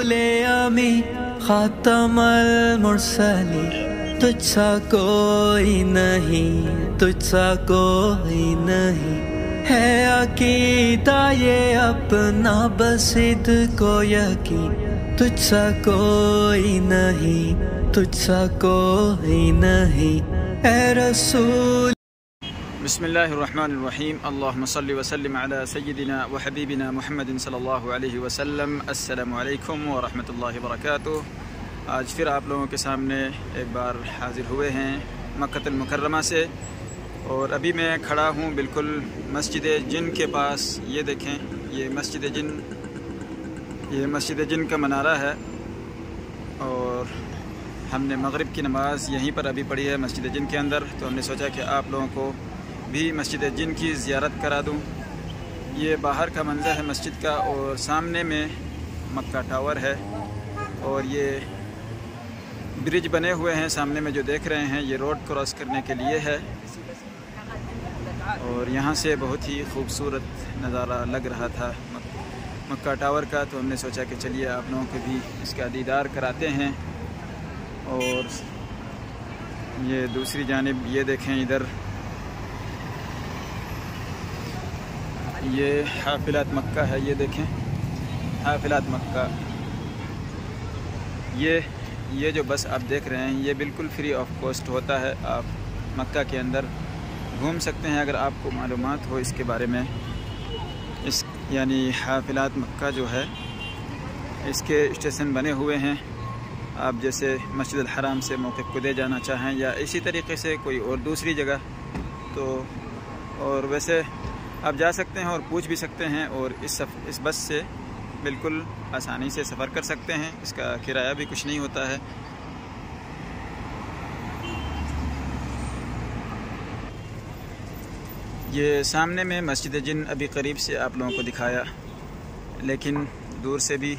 रसूले अमी खातमल मुरसली, तुझसा कोई नहीं, तुझसा कोई नहीं है अकीदा ये अपना बसिद को यकीन, तुझसा कोई नहीं, तुझसा कोई नहीं ए रसूल। बिस्मिल्लाहिर्रहमानिर्रहीम। अल्लाहुम्मा सल्लि व सल्लिम अला सय्यिदिना व हबीबिना मुहम्मदिन सल्लल्लाहु अलैहि वसल्लम। अस्सलामु अलैकुम व रहमतुल्लाहि व बरकातुहू। आज फिर आप लोगों के सामने एक बार हाज़िर हुए हैं मक्कतुल मुकर्रमा से, और अभी मैं खड़ा हूँ बिल्कुल मस्जिद जिन के पास। ये देखें, ये मस्जिद जिन का मनारा है, और हमने मगरिब की नमाज़ यहीं पर अभी पढ़ी है मस्जिद जिन के अंदर। तो हमने सोचा कि आप लोगों को भी मस्जिद जिन की ज़ियारत करा दूँ। ये बाहर का मंज़र है मस्जिद का, और सामने में मक्का टावर है, और ये ब्रिज बने हुए हैं सामने में जो देख रहे हैं, ये रोड क्रॉस करने के लिए है। और यहाँ से बहुत ही खूबसूरत नज़ारा लग रहा था मक्का टावर का, तो हमने सोचा कि चलिए आप लोगों को भी इसका दीदार कराते हैं। और ये दूसरी जानिब ये देखें, इधर ये हाफिलात मक्का है। ये देखें हाफिलात मक्का। ये जो बस आप देख रहे हैं, ये बिल्कुल फ्री ऑफ कॉस्ट होता है। आप मक्का के अंदर घूम सकते हैं अगर आपको मालूमात हो इसके बारे में। इस यानी हाफिलात मक्का जो है, इसके स्टेशन बने हुए हैं। आप जैसे मस्जिद अल हराम से मौक़िफ़ को दे जाना चाहें, या इसी तरीके से कोई और दूसरी जगह, तो और वैसे आप जा सकते हैं और पूछ भी सकते हैं, और इस बस से बिल्कुल आसानी से सफ़र कर सकते हैं। इसका किराया भी कुछ नहीं होता है। ये सामने में मस्जिद जिन अभी करीब से आप लोगों को दिखाया, लेकिन दूर से भी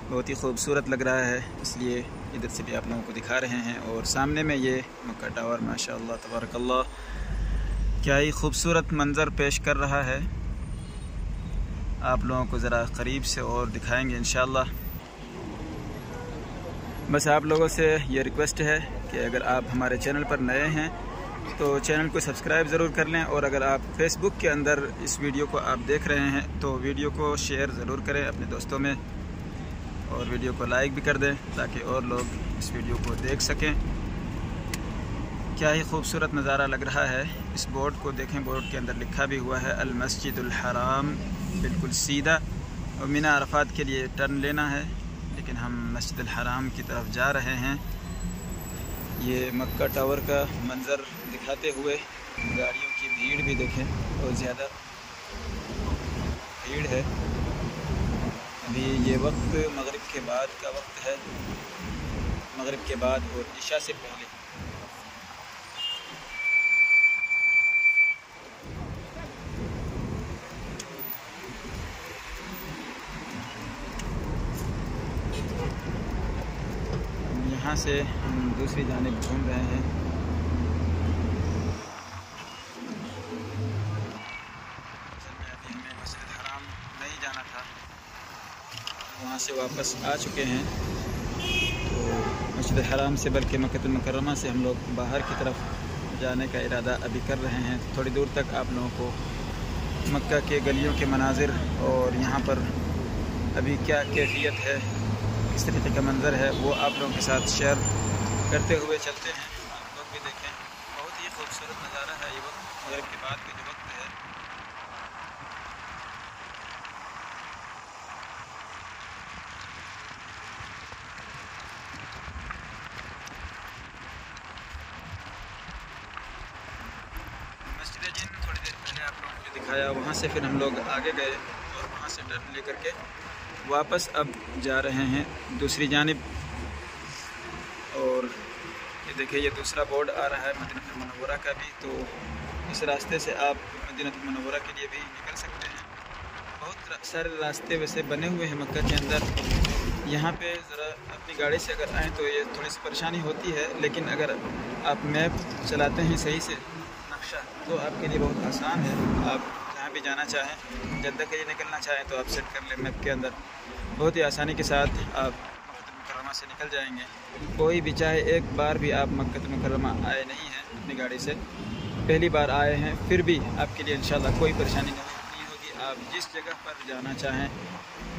बहुत ही खूबसूरत लग रहा है, इसलिए इधर से भी आप लोगों को दिखा रहे हैं। और सामने में ये मक्का टावर माशाअल्लाह तबारकल्लाह क्या ही खूबसूरत मंज़र पेश कर रहा है। आप लोगों को ज़रा करीब से और दिखाएंगे इंशाअल्लाह। बस आप लोगों से ये रिक्वेस्ट है कि अगर आप हमारे चैनल पर नए हैं तो चैनल को सब्सक्राइब ज़रूर कर लें, और अगर आप फेसबुक के अंदर इस वीडियो को आप देख रहे हैं तो वीडियो को शेयर ज़रूर करें अपने दोस्तों में, और वीडियो को लाइक भी कर दें ताकि और लोग इस वीडियो को देख सकें। क्या ही खूबसूरत नज़ारा लग रहा है। इस बोर्ड को देखें, बोर्ड के अंदर लिखा भी हुआ है अल मस्जिदुल हराम, बिल्कुल सीधा। और मिना अरफात के लिए टर्न लेना है, लेकिन हम मस्जिद अल हराम की तरफ जा रहे हैं। ये मक्का टावर का मंज़र दिखाते हुए गाड़ियों की भीड़ भी देखें, बहुत ज़्यादा भीड़ है। अभी ये वक्त मगरिब के बाद का वक्त है, मगरिब के बाद और इशा से पहले। यहाँ से हम दूसरी जानिब घूम रहे हैं। अभी हमें मस्जिद हराम नहीं जाना था, वहाँ से वापस आ चुके हैं। तो मस्जिद हराम से बल्कि मक्कतुल मुकर्रमा से हम लोग बाहर की तरफ जाने का इरादा अभी कर रहे हैं। थोड़ी दूर तक आप लोगों को मक्का के गलियों के मनाजिर और यहाँ पर अभी क्या कैफियत है, किस तरीके का मंज़र है, वो आप लोगों के साथ शेयर करते हुए चलते हैं। आप लोग भी देखें, बहुत ही खूबसूरत नज़ारा है। ये वक्त मगरिब के बाद का जो वक्त है, मस्जिद जिन थोड़ी देर पहले आप लोगों को दिखाया, वहाँ से फिर हम लोग आगे गए और वहाँ से टर्न लेकर के वापस अब जा रहे हैं दूसरी जानिब। और ये देखिए, ये दूसरा बोर्ड आ रहा है मदीनतुल मुनव्वरा का भी, तो इस रास्ते से आप मदीनतुल मुनव्वरा के लिए भी निकल सकते हैं। बहुत सारे रास्ते वैसे बने हुए हैं मक्का के अंदर। यहाँ पे ज़रा अपनी गाड़ी से अगर आएँ तो ये थोड़ी सी परेशानी होती है, लेकिन अगर आप मैप चलाते हैं सही से, नक्शा, तो आपके लिए बहुत आसान है। आप जहाँ भी जाना चाहें, जद्दा के लिए निकलना चाहें तो आप सेट कर लें मैप के अंदर, बहुत ही आसानी के साथ आप मक्का मुकर्रमा से निकल जाएंगे। कोई भी चाहे एक बार भी आप मक्का मुकर्रमा आए नहीं हैं अपनी गाड़ी से, पहली बार आए हैं, फिर भी आपके लिए इंशाल्लाह कोई परेशानी नहीं होगी। आप जिस जगह पर जाना चाहें,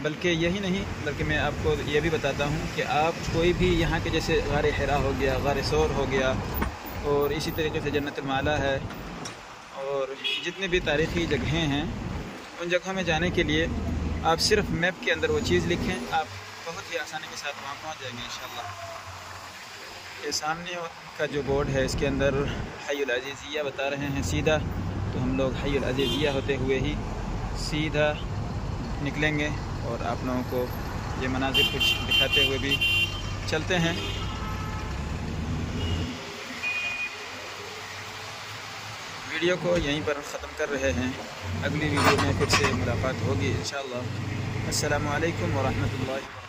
बल्कि यही नहीं बल्कि मैं आपको ये भी बताता हूँ कि आप कोई भी यहाँ के जैसे गार हिरा हो गया, गार सौर हो गया, और इसी तरीके से जन्नतुल माला है, और जितनी भी तारीख़ी जगहें हैं उन जगहों में जाने के लिए आप सिर्फ मैप के अंदर वो चीज़ लिखें, आप बहुत ही आसानी के साथ वहाँ पहुँच जाएंगे इंशाल्लाह। ये सामने का जो बोर्ड है इसके अंदर हय्युल अज़ीज़िया बता रहे हैं सीधा, तो हम लोग हय्युल अज़ीज़िया होते हुए ही सीधा निकलेंगे और आप लोगों को ये मनाज़िर कुछ दिखाते हुए भी चलते हैं। वीडियो को यहीं पर ख़त्म कर रहे हैं, अगली वीडियो में फिर से मुलाकात होगी इंशाअल्लाह। अस्सलामु अलैकुम व रहमतुल्लाहि।